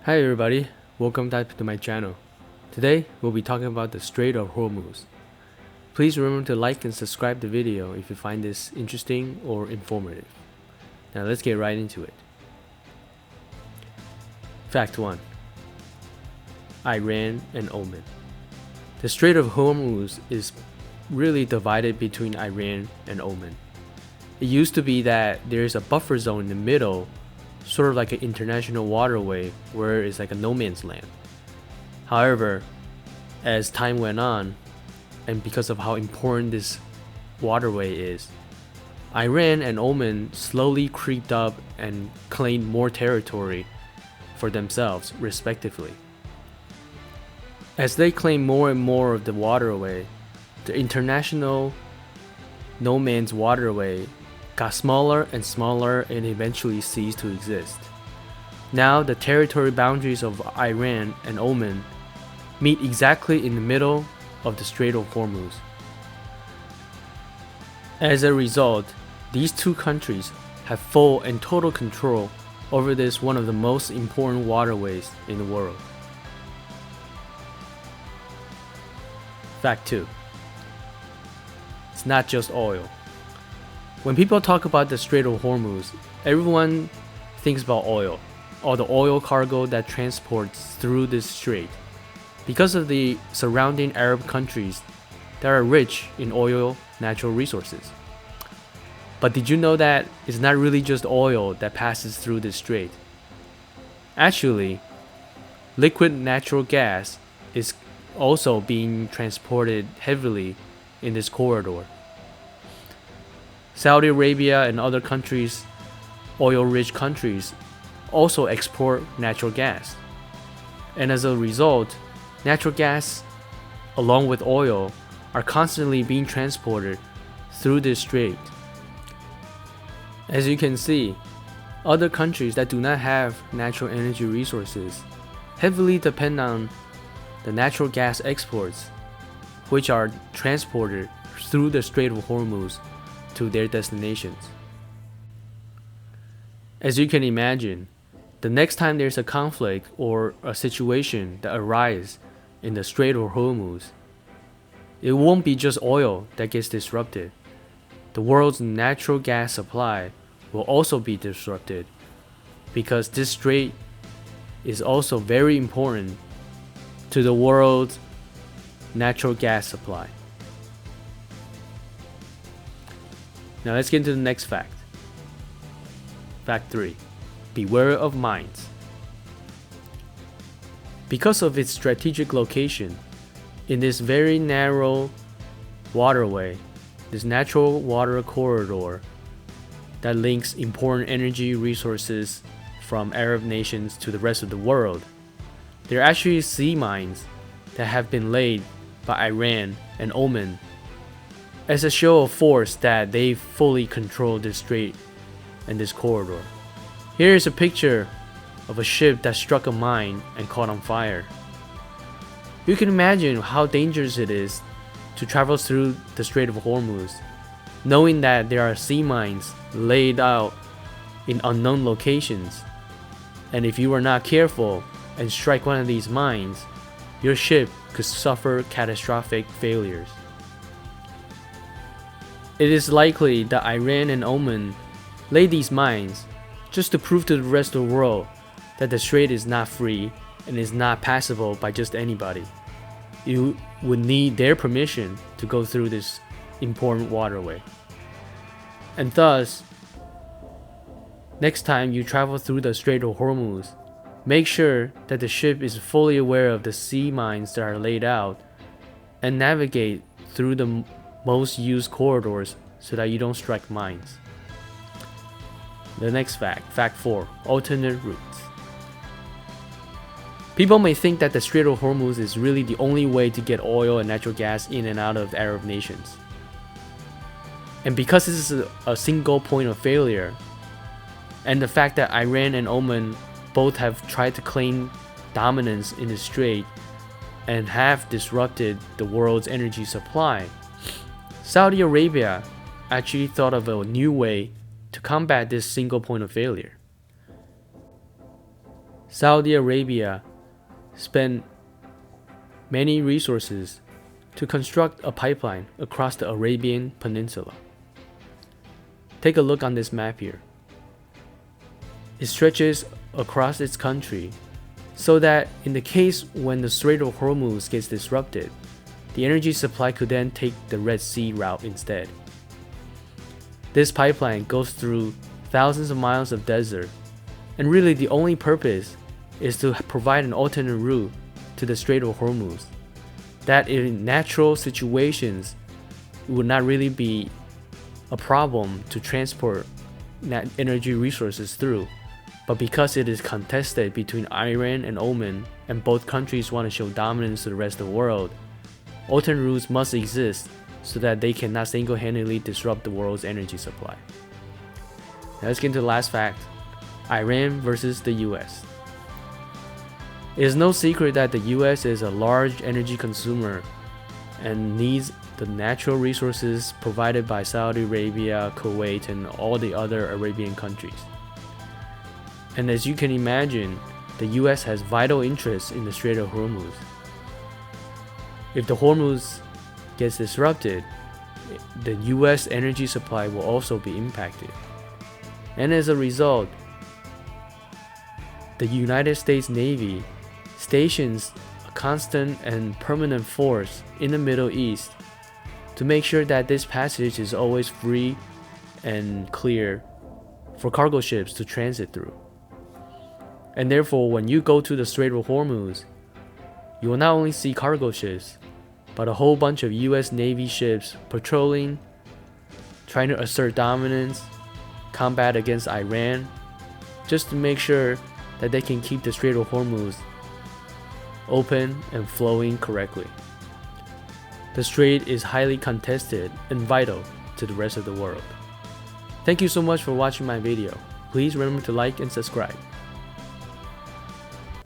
Hi everybody, welcome back to my channel. Today we'll be talking about the Strait of Hormuz. Please remember to like and subscribe the video if you find this interesting or informative. Now let's get right into it. Fact 1. Iran and Oman. The Strait of Hormuz is really divided between Iran and Oman. It used to be that there's a buffer zone in the middle, sort of like an international waterway where it's like a no man's land. However, as time went on, and because of how important this waterway is, Iran and Oman slowly creeped up and claimed more territory for themselves, respectively. As they claimed more and more of the waterway, the international no man's waterway got smaller and smaller and eventually ceased to exist. Now the territory boundaries of Iran and Oman meet exactly in the middle of the Strait of Hormuz. As a result, these two countries have full and total control over this one of the most important waterways in the world. Fact 2. It's not just oil. When people talk about the Strait of Hormuz, everyone thinks about oil, or the oil cargo that transports through this strait, because of the surrounding Arab countries that are rich in oil natural resources. But did you know that it's not really just oil that passes through this strait? Actually, liquid natural gas is also being transported heavily in this corridor. Saudi Arabia and other countries, oil-rich countries, also export natural gas. And as a result, natural gas, along with oil, are constantly being transported through this strait. As you can see, other countries that do not have natural energy resources heavily depend on the natural gas exports, which are transported through the Strait of Hormuz to their destinations. As you can imagine, the next time there's a conflict or a situation that arises in the Strait of Hormuz, it won't be just oil that gets disrupted. The world's natural gas supply will also be disrupted, because this strait is also very important to the world's natural gas supply. Now let's get into the next fact. Fact 3. Beware of mines. Because of its strategic location, in this very narrow waterway, this natural water corridor that links important energy resources from Arab nations to the rest of the world, there are actually sea mines that have been laid by Iran and Oman as a show of force that they fully control this strait and this corridor. Here is a picture of a ship that struck a mine and caught on fire. You can imagine how dangerous it is to travel through the Strait of Hormuz, knowing that there are sea mines laid out in unknown locations, and if you are not careful and strike one of these mines, your ship could suffer catastrophic failures. It is likely that Iran and Oman laid these mines just to prove to the rest of the world that the strait is not free and is not passable by just anybody. You would need their permission to go through this important waterway. And thus, next time you travel through the Strait of Hormuz, make sure that the ship is fully aware of the sea mines that are laid out and navigate through the most used corridors so that you don't strike mines. The next fact, fact 4, alternate routes. People may think that the Strait of Hormuz is really the only way to get oil and natural gas in and out of Arab nations. And because this is a single point of failure, and the fact that Iran and Oman both have tried to claim dominance in the strait and have disrupted the world's energy supply, Saudi Arabia actually thought of a new way to combat this single point of failure. Saudi Arabia spent many resources to construct a pipeline across the Arabian Peninsula. Take a look on this map here. It stretches across its country so that in the case when the Strait of Hormuz gets disrupted, the energy supply could then take the Red Sea route instead. This pipeline goes through thousands of miles of desert, and really the only purpose is to provide an alternate route to the Strait of Hormuz that in natural situations would not really be a problem to transport energy resources through. But because it is contested between Iran and Oman, and both countries want to show dominance to the rest of the world, alternate routes must exist so that they cannot single-handedly disrupt the world's energy supply. Now let's get into the last fact: Iran versus the US. It is no secret that the US is a large energy consumer and needs the natural resources provided by Saudi Arabia, Kuwait, and all the other Arabian countries. And as you can imagine, the US has vital interests in the Strait of Hormuz. If the Hormuz gets disrupted, the US energy supply will also be impacted. And as a result, the United States Navy stations a constant and permanent force in the Middle East to make sure that this passage is always free and clear for cargo ships to transit through. And therefore, when you go to the Strait of Hormuz, you will not only see cargo ships, but a whole bunch of US Navy ships patrolling, trying to assert dominance, combat against Iran, just to make sure that they can keep the Strait of Hormuz open and flowing correctly. The strait is highly contested and vital to the rest of the world. Thank you so much for watching my video. Please remember to like and subscribe.